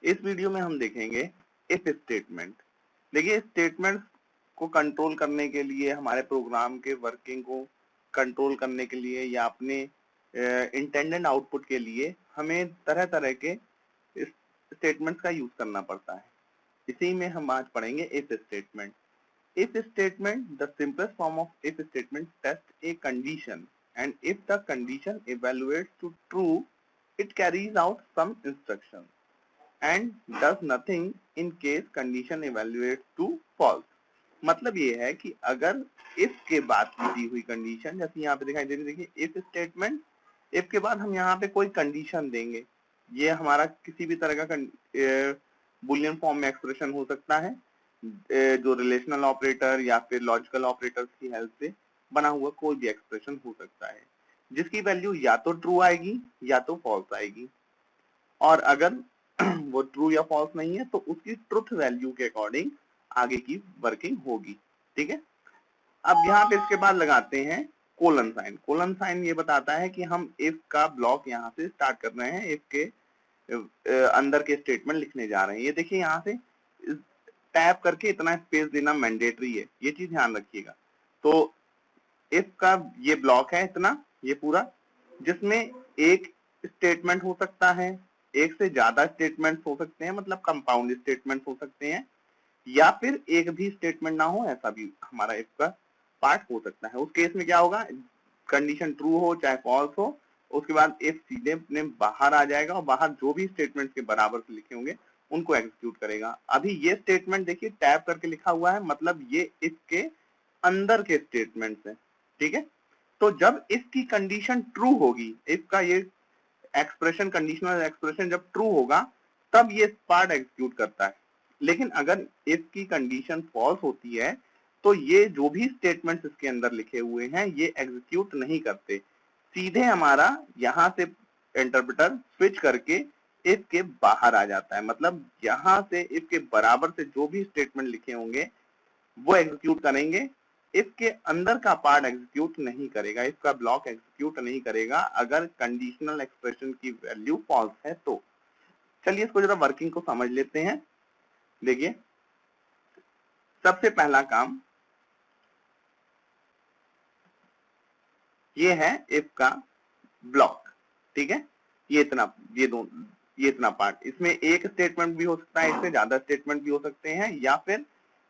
इस वीडियो में हम देखेंगे इफ स्टेटमेंट। देखिए स्टेटमेंट्स को कंट्रोल करने के लिए, हमारे प्रोग्राम के वर्किंग को कंट्रोल करने के लिए या अपने इंटेंडेड आउटपुट के लिए हमें तरह तरह के स्टेटमेंट्स का यूज करना पड़ता है। इसी में हम आज पढ़ेंगे if statement. If statement, the simplest form of if statement tests a condition, and if the condition evaluates to true, it carries out some instruction and does nothing in case condition evaluates to false. मतलब ये है कि अगर if के बाद की दी हुई condition, जैसे यहाँ पे दिखाई दे रही है, देखिए if स्टेटमेंट, if के बाद हम यहाँ पे कोई कंडीशन देंगे, ये हमारा किसी भी तरह का बुलियन फॉर्म में एक्सप्रेशन हो सकता है, जो रिलेशनल ऑपरेटर या फिर लॉजिकल ऑपरेटर्स की हेल्प से बना हुआ कोई भी एक्सप्रेशन हो सकता है, जिसकी वैल्यू या तो ट्रू आएगी या तो फॉल्स आएगी। और अगर वो ट्रू या फॉल्स नहीं है तो उसकी ट्रुथ वैल्यू के अकॉर्डिंग आगे की वर्किंग होगी। ठीक है, अब यहाँ पे इसके बाद लगाते हैं कोलन साइन। कोलन साइन ये बताता है कि हम इफ का ब्लॉक यहाँ से स्टार्ट कर रहे हैं, इफ के अंदर के स्टेटमेंट लिखने जा रहे हैं। ये देखिए यहाँ से टैप करके इतना स्पेस देना मैंडेटरी है, ये चीज ध्यान रखिएगा। तो इफ का ये ब्लॉक है इतना, ये पूरा, जिसमें एक स्टेटमेंट हो सकता है, एक से ज्यादा स्टेटमेंट्स हो सकते हैं, मतलब कंपाउंड स्टेटमेंट्स हो सकते हैं, या फिर एक भी स्टेटमेंट ना हो, ऐसा भी हमारा इफ का पार्ट हो सकता है। उस केस में क्या होगा, कंडीशन ट्रू हो चाहे फॉल्स हो, उसके बाद इफ सीधे अपने बाहर आ जाएगा और बाहर जो भी स्टेटमेंट्स के बराबर से लिखे होंगे उनको एग्जीक्यूट करेगा। अभी ये स्टेटमेंट देखिए टैब करके लिखा हुआ है, मतलब ये इसके अंदर के स्टेटमेंट्स हैं। ठीक है, तो जब इसकी कंडीशन ट्रू होगी, इसका ये एक्सप्रेशन, कंडीशनल एक्सप्रेशन जब ट्रू होगा तब ये पार्ट एग्जीक्यूट करता है। लेकिन अगर इसकी कंडीशन फॉल्स होती है तो ये जो भी स्टेटमेंट्स इसके अंदर लिखे हुए हैं ये एग्जीक्यूट नहीं करते, सीधे हमारा यहाँ से इंटरप्रेटर स्विच करके इफ के बाहर आ जाता है। मतलब यहाँ से इफ के बराबर से जो भी स्टेटमेंट लिखे होंगे वो एग्जीक्यूट करेंगे, इफ के अंदर का पार्ट एग्जीक्यूट नहीं करेगा, इफ का ब्लॉक एग्जीक्यूट नहीं करेगा अगर कंडीशनल एक्सप्रेशन की वैल्यू फॉल्स है तो। चलिए इसको जरा वर्किंग को समझ लेते हैं। देखिए सबसे पहला काम ये है इफ का ब्लॉक। ठीक है, ये इतना पार्ट, इसमें एक स्टेटमेंट भी हो सकता है, इससे ज्यादा स्टेटमेंट भी हो सकते हैं, या फिर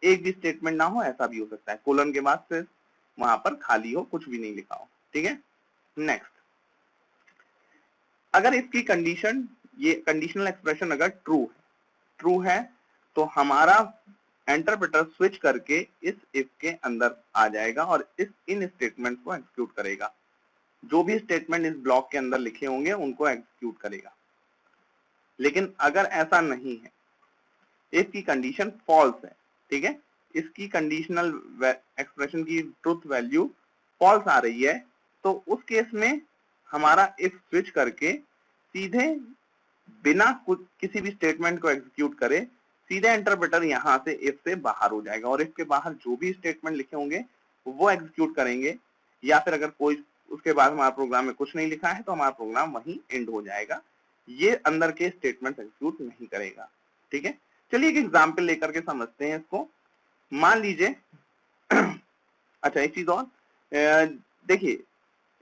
एक भी स्टेटमेंट ना हो, ऐसा भी हो सकता है। कोलन के बाद से वहां पर खाली हो, कुछ भी नहीं लिखा हो। ठीक है, नेक्स्ट, अगर इसकी कंडीशन, ये कंडीशनल एक्सप्रेशन अगर ट्रू है तो हमारा इंटरप्रेटर स्विच करके इस इफ के अंदर आ जाएगा और इन स्टेटमेंट को एग्जीक्यूट करेगा। जो भी स्टेटमेंट इस ब्लॉक के अंदर लिखे होंगे उनको एग्जीक्यूट करेगा। लेकिन अगर ऐसा नहीं है, इफ की कंडीशन फॉल्स है, ठीक है, इसकी कंडीशनल एक्सप्रेशन की ट्रुथ वैल्यू फॉल्स आ रही है, तो उस केस में हमारा इफ स्विच करके सीधे बिना कुछ किसी भी स्टेटमेंट को एग्जीक्यूट करे सीधे इंटरप्रेटर यहाँ से इफ से बाहर हो जाएगा और इफ के बाहर जो भी स्टेटमेंट लिखे होंगे वो एग्जीक्यूट करेंगे। या फिर अगर कोई उसके बाद हमारा प्रोग्राम में कुछ नहीं लिखा है तो हमारा प्रोग्राम वहीं एंड हो जाएगा, ये अंदर के स्टेटमेंट एग्जीक्यूट नहीं करेगा। ठीक है, चलिए एक एग्जाम्पल लेकर के समझते हैं इसको। मान लीजिए अच्छा एक चीज और, देखिए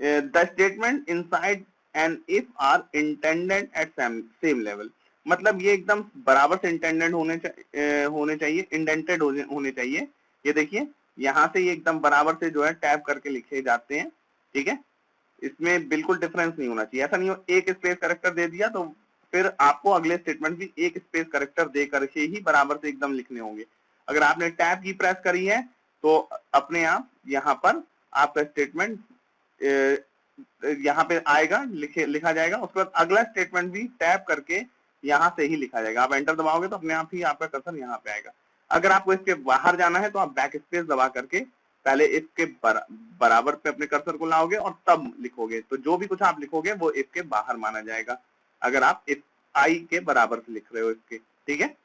the statement inside and if are intended at same level, मतलब ये एकदम बराबर से इंटेंडेड होने चाहिए, इंडेंटेड होने चाहिए। ये देखिए यहाँ से ये एकदम बराबर से जो है टैब करके लिखे जाते हैं। ठीक है, इसमें बिल्कुल डिफरेंस नहीं होना चाहिए। ऐसा नहीं हो एक स्पेस करेक्टर दे दिया तो फिर आपको अगले स्टेटमेंट भी एक स्पेस करेक्टर दे करके ही बराबर से एकदम लिखने होंगे। अगर आपने टैब की प्रेस करी है तो अपने आप यहाँ पर आपका स्टेटमेंट यहाँ पे आएगा, लिखा जाएगा, उसके बाद अगला स्टेटमेंट भी टैब करके यहाँ से ही लिखा जाएगा। आप एंटर दबाओगे तो अपने आप ही आपका कर्सर यहाँ पे आएगा। अगर आपको इसके बाहर जाना है तो आप बैक स्पेस दबा करके पहले इसके बराबर पे अपने कर्सर को लाओगे और तब लिखोगे, तो जो भी कुछ आप लिखोगे वो इसके बाहर माना जाएगा अगर आप इस आई के बराबर से लिख रहे हो इसके। ठीक है,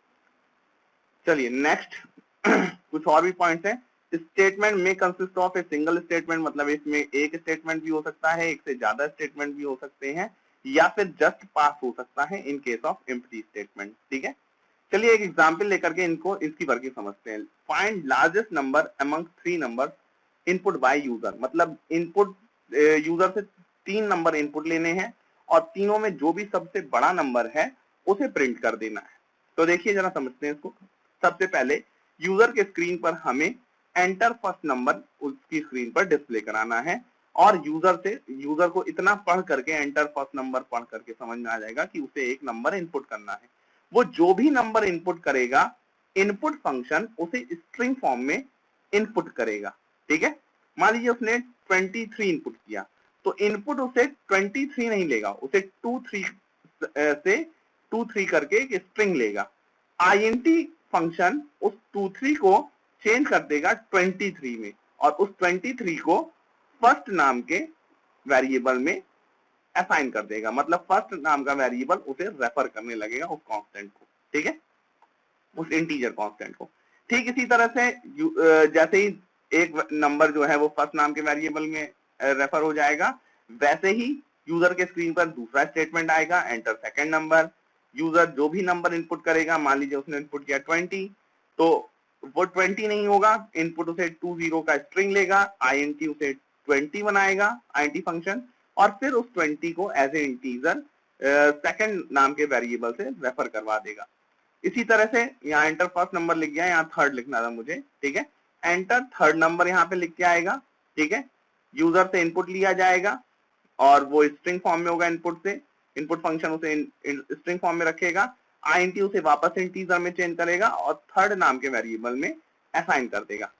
चलिए नेक्स्ट कुछ और भी पॉइंट्स हैं। स्टेटमेंट में consist of a single statement, मतलब इसमें एक स्टेटमेंट भी हो सकता है, एक से ज्यादा स्टेटमेंट भी हो सकते हैं, या फिर जस्ट पास हो सकता है in case of empty statement. ठीक है, चलिए एक एग्जांपल लेकर के इनको इसकी वर्किंग समझते हैं। Find largest number among 3 number input by user, मतलब इनपुट यूजर से 3 नंबर इनपुट लेने हैं और तीनों में जो भी सबसे बड़ा नंबर है उसे प्रिंट कर देना है। तो देखिए जरा समझते हैं इसको। सबसे पहले यूजर के स्क्रीन पर हमें एंटर फर्स्ट नंबर उसकी स्क्रीन पर डिस्प्ले कराना है और यूजर को इतना पढ़ करके एंटर फर्स्ट नंबर पढ़ करके समझ में आ जाएगा कि उसे एक नंबर इनपुट करना है। वो जो भी नंबर इनपुट करेगा इनपुट फंक्शन उसे स्ट्रिंग फॉर्म में इनपुट करेगा। ठीक है, मान लीजिए उसने 23 इनपुट किया तो इनपुट उसे 23 नहीं लेगा, उसे 23 से 23 करके एक स्ट्रिंग लेगा। आईएनटी फंक्शन उस 23 को चेंज कर देगा 23 में और उस 23 को फर्स्ट नाम के वेरिएबल में असाइन कर देगा, मतलब फर्स्ट नाम का वेरिएबल उसे रेफर करने लगेगा उस कांस्टेंट को। ठीक है, उस इंटीजर कांस्टेंट को। ठीक इसी तरह से जैसे ही एक नंबर जो है वो फर्स्ट नाम के वेरिएबल में रेफर हो जाएगा, वैसे ही यूजर के स्क्रीन पर दूसरा स्टेटमेंट आएगा, एंटर सेकंड नंबर। यूजर जो भी नंबर इनपुट करेगा, मान लीजिए उसने इनपुट किया 20, तो वो 20 नहीं होगा, इनपुट उसे 20 का स्ट्रिंग लेगा, आईएनटी उसे 20 बनाएगा आईएनटी फंक्शन, और फिर उस 20 को एज ए इंटीजर सेकंड नाम के वेरिएबल से रेफर करवा देगा। इसी तरह से यहाँ एंटर फर्स्ट नंबर लिख गया, यहाँ थर्ड लिखना था मुझे। ठीक है, एंटर थर्ड नंबर यहाँ पे लिख के आएगा। ठीक है, यूजर से इनपुट लिया जाएगा और वो स्ट्रिंग फॉर्म में होगा इनपुट से, इनपुट फंक्शन उसे स्ट्रिंग फॉर्म में रखेगा, आईएनटी उसे वापस इंटीजर में चेंज करेगा और थर्ड नाम के वेरिएबल में असाइन कर देगा।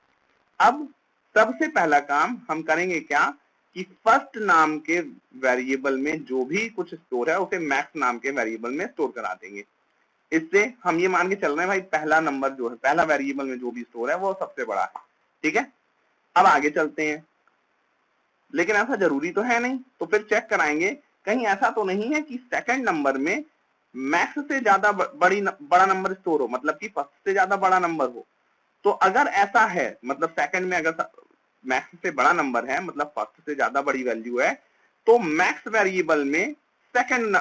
अब सबसे पहला काम हम करेंगे क्या कि फर्स्ट नाम के वेरिएबल में जो भी कुछ स्टोर है उसे मैक्स नाम के वेरिएबल में स्टोर करा देंगे। इससे हम ये मान के चल रहे हैं भाई पहला नंबर जो है, पहला वेरिएबल में जो भी स्टोर है वो सबसे बड़ा है। ठीक है, अब आगे चलते हैं, लेकिन ऐसा जरूरी तो है नहीं, तो फिर चेक कराएंगे कहीं ऐसा तो नहीं है कि सेकंड नंबर में मैक्स से ज्यादा बड़ा नंबर स्टोर हो, मतलब कि फर्स्ट से ज्यादा बड़ा नंबर हो। तो अगर ऐसा है, मतलब सेकंड में अगर मैक्स से बड़ा नंबर है, मतलब फर्स्ट से ज्यादा बड़ी वैल्यू है, तो मैक्स वेरिएबल में सेकंड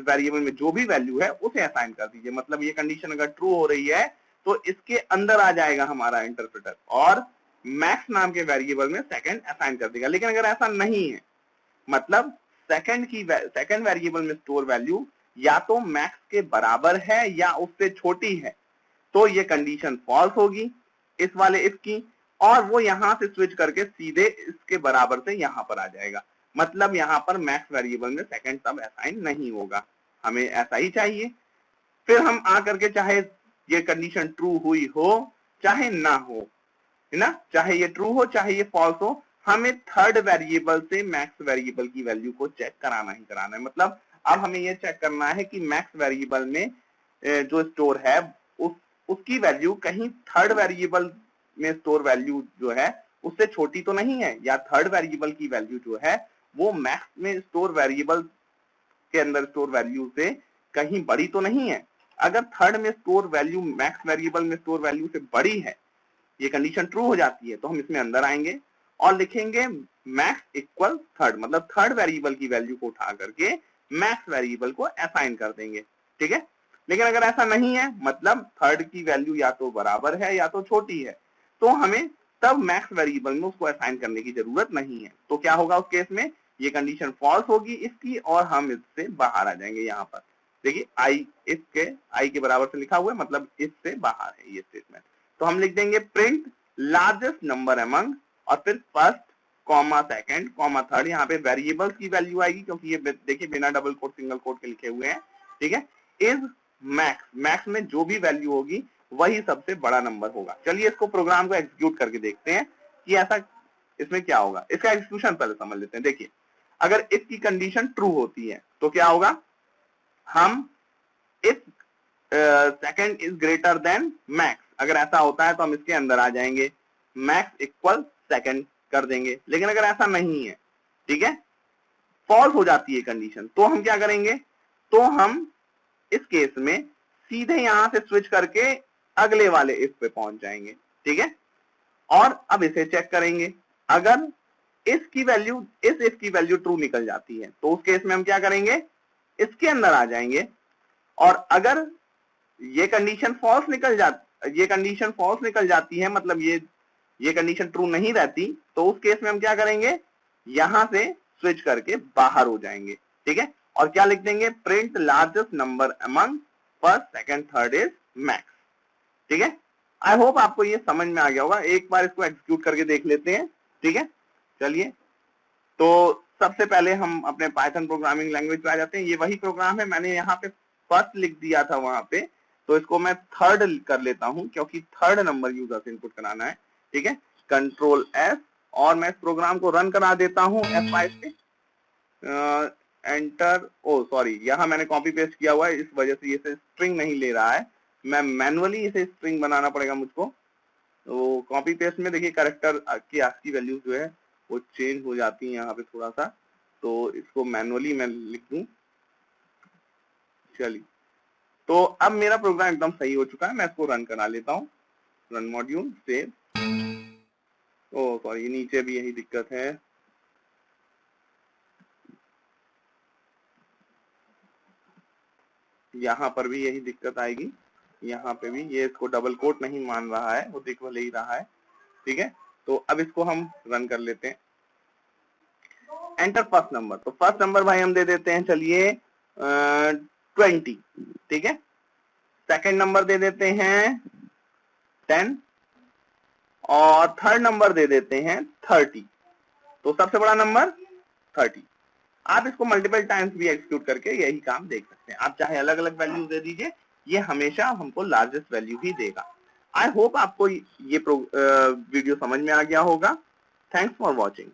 वेरिएबल में जो भी वैल्यू है उसे असाइन कर दीजिए। मतलब ये कंडीशन अगर ट्रू हो रही है तो इसके अंदर आ जाएगा हमारा इंटरप्रेटर और मैक्स नाम के वेरिएबल में सेकंड असाइन कर देगा। लेकिन अगर ऐसा नहीं है, मतलब सेकंड वेरिएबल में स्टोर वैल्यू या तो मैक्स के बराबर है या उससे छोटी है, तो ये कंडीशन फॉल्स होगी इस वाले इफ की, और वो यहां से स्विच करके सीधे इसके बराबर से यहां पर आ जाएगा। मतलब यहां पर मैक्स वेरिएबल में सेकंड सब असाइन नहीं होगा, हमें ऐसा ही चाहिए। फिर हम आ करके चाहे ये कंडीशन ट्रू हुई हो चाहे ना हो, है ना, चाहे ये ट्रू हो चाहे ये फॉल्स हो, हमें थर्ड वेरिएबल से मैक्स वेरिएबल की वैल्यू को चेक कराना ही कराना है। मतलब अब हमें ये चेक करना है कि मैक्स वेरिएबल में जो स्टोर है उसकी वैल्यू कहीं थर्ड वेरिएबल में स्टोर वैल्यू जो है उससे छोटी तो नहीं है, या थर्ड वेरिएबल की वैल्यू जो है वो मैक्स में स्टोर वेरिएबल के अंदर स्टोर वैल्यू से कहीं बड़ी तो नहीं है। अगर थर्ड में स्टोर वैल्यू मैक्स वेरिएबल में स्टोर वैल्यू से बड़ी है, ये कंडीशन ट्रू हो जाती है, तो हम इसमें अंदर आएंगे और लिखेंगे मैक्स इक्वल थर्ड, मतलब थर्ड वेरिएबल की वैल्यू को उठा करके मैक्स वेरिएबल को असाइन कर देंगे। ठीक है, लेकिन अगर ऐसा नहीं है, मतलब थर्ड की वैल्यू या तो बराबर है या तो छोटी है, तो हमें तब मैक्स वेरिएबल में उसको असाइन करने की जरूरत नहीं है। तो क्या होगा उस केस में, ये कंडीशन फॉल्स होगी इसकी और हम इससे बाहर आ जाएंगे। यहाँ पर देखिए आई के बराबर से लिखा हुआ है, मतलब इससे बाहर है ये स्टेटमेंट। तो हम लिख देंगे प्रिंट लार्जेस्ट नंबर अमंग और फिर first comma second comma third, यहाँ पे वेरिएबल्स की वैल्यू आएगी क्योंकि ये देखिए बिना डबल कोट सिंगल कोट के लिखे हुए हैं। ठीक है, इज मैक्स, मैक्स में जो भी वैल्यू होगी वही सबसे बड़ा नंबर होगा। चलिए इसको प्रोग्राम को एग्जीक्यूट करके देखते हैं कि ऐसा इसमें क्या होगा। इसका एग्जीक्यूशन पहले समझ लेते हैं। देखिए अगर इसकी कंडीशन ट्रू होती है तो क्या होगा, हम if second is greater than max, अगर ऐसा होता है तो हम इसके अंदर आ जाएंगे, मैक्स इक्वल सेकंड कर देंगे। लेकिन अगर ऐसा नहीं है, ठीक है, फॉल्स हो जाती है कंडीशन, तो हम क्या करेंगे, तो हम इस केस में सीधे यहां से स्विच करके अगले वाले इफ पे पहुंच जाएंगे। ठीक है, और अब इसे चेक करेंगे, अगर इस इफ की वैल्यू ट्रू निकल जाती है, तो उस केस में हम क्या करेंगे, इसके अंदर आ जाएंगे, और अगर ये कंडीशन फॉल्स निकल जाती है, मतलब ये कंडीशन ट्रू नहीं रहती, तो उस केस में हम क्या करेंगे, यहां से स्विच करके बाहर हो जाएंगे, ठीक है। और क्या लिख देंगे, print largest number among first second third is max, ठीक है। आई होप आपको ये समझ में आ गया होगा। एक बार इसको एग्जीक्यूट करके देख लेते हैं, ठीक है। चलिए, तो सबसे पहले हम अपने पाइथन प्रोग्रामिंग लैंग्वेज पे आ जाते हैं। ये वही प्रोग्राम है, मैंने यहाँ पे फर्स्ट लिख दिया था वहां पे, तो इसको मैं थर्ड कर लेता हूं, क्योंकि थर्ड नंबर यूजर से इनपुट कराना है, ठीक है। कंट्रोल एस, और मैं इस प्रोग्राम को रन करा देता हूं F5 पे, एंटर। ओ सॉरी, यहाँ मैंने कॉपी पेस्ट किया हुआ है, इस वजह से इसे स्ट्रिंग नहीं ले रहा है, मैं मैनुअली इसे स्ट्रिंग बनाना पड़ेगा मुझको। तो कॉपी पेस्ट में देखिए कैरेक्टर की ASCII वैल्यूज जो है वो चेंज हो जाती है यहाँ पे थोड़ा सा, तो इसको मैनुअली मैं लिख दूं। चलिए, तो अब मेरा प्रोग्राम एकदम सही हो चुका है, मैं इसको रन करा लेता हूँ। Run module save. Oh sorry, नीचे भी यही दिक्कत है, यहाँ पर भी यही दिक्कत आएगी, यहाँ पे भी ये इसको डबल कोट नहीं मान रहा है, वो दिख ले ही रहा है, ठीक है। तो अब इसको हम रन कर लेते हैं। एंटर फर्स्ट नंबर, तो फर्स्ट नंबर भाई हम दे देते हैं, चलिए 20, ठीक है। सेकंड नंबर दे देते हैं 10, और थर्ड नंबर दे देते हैं 30। तो सबसे बड़ा नंबर 30। आप इसको मल्टीपल टाइम्स भी एग्जीक्यूट करके यही काम देख सकते हैं। आप चाहे अलग अलग वैल्यू दे दीजिए, ये हमेशा हमको लार्जेस्ट वैल्यू ही देगा। आई होप आपको ये वीडियो समझ में आ गया होगा। Thanks for watching.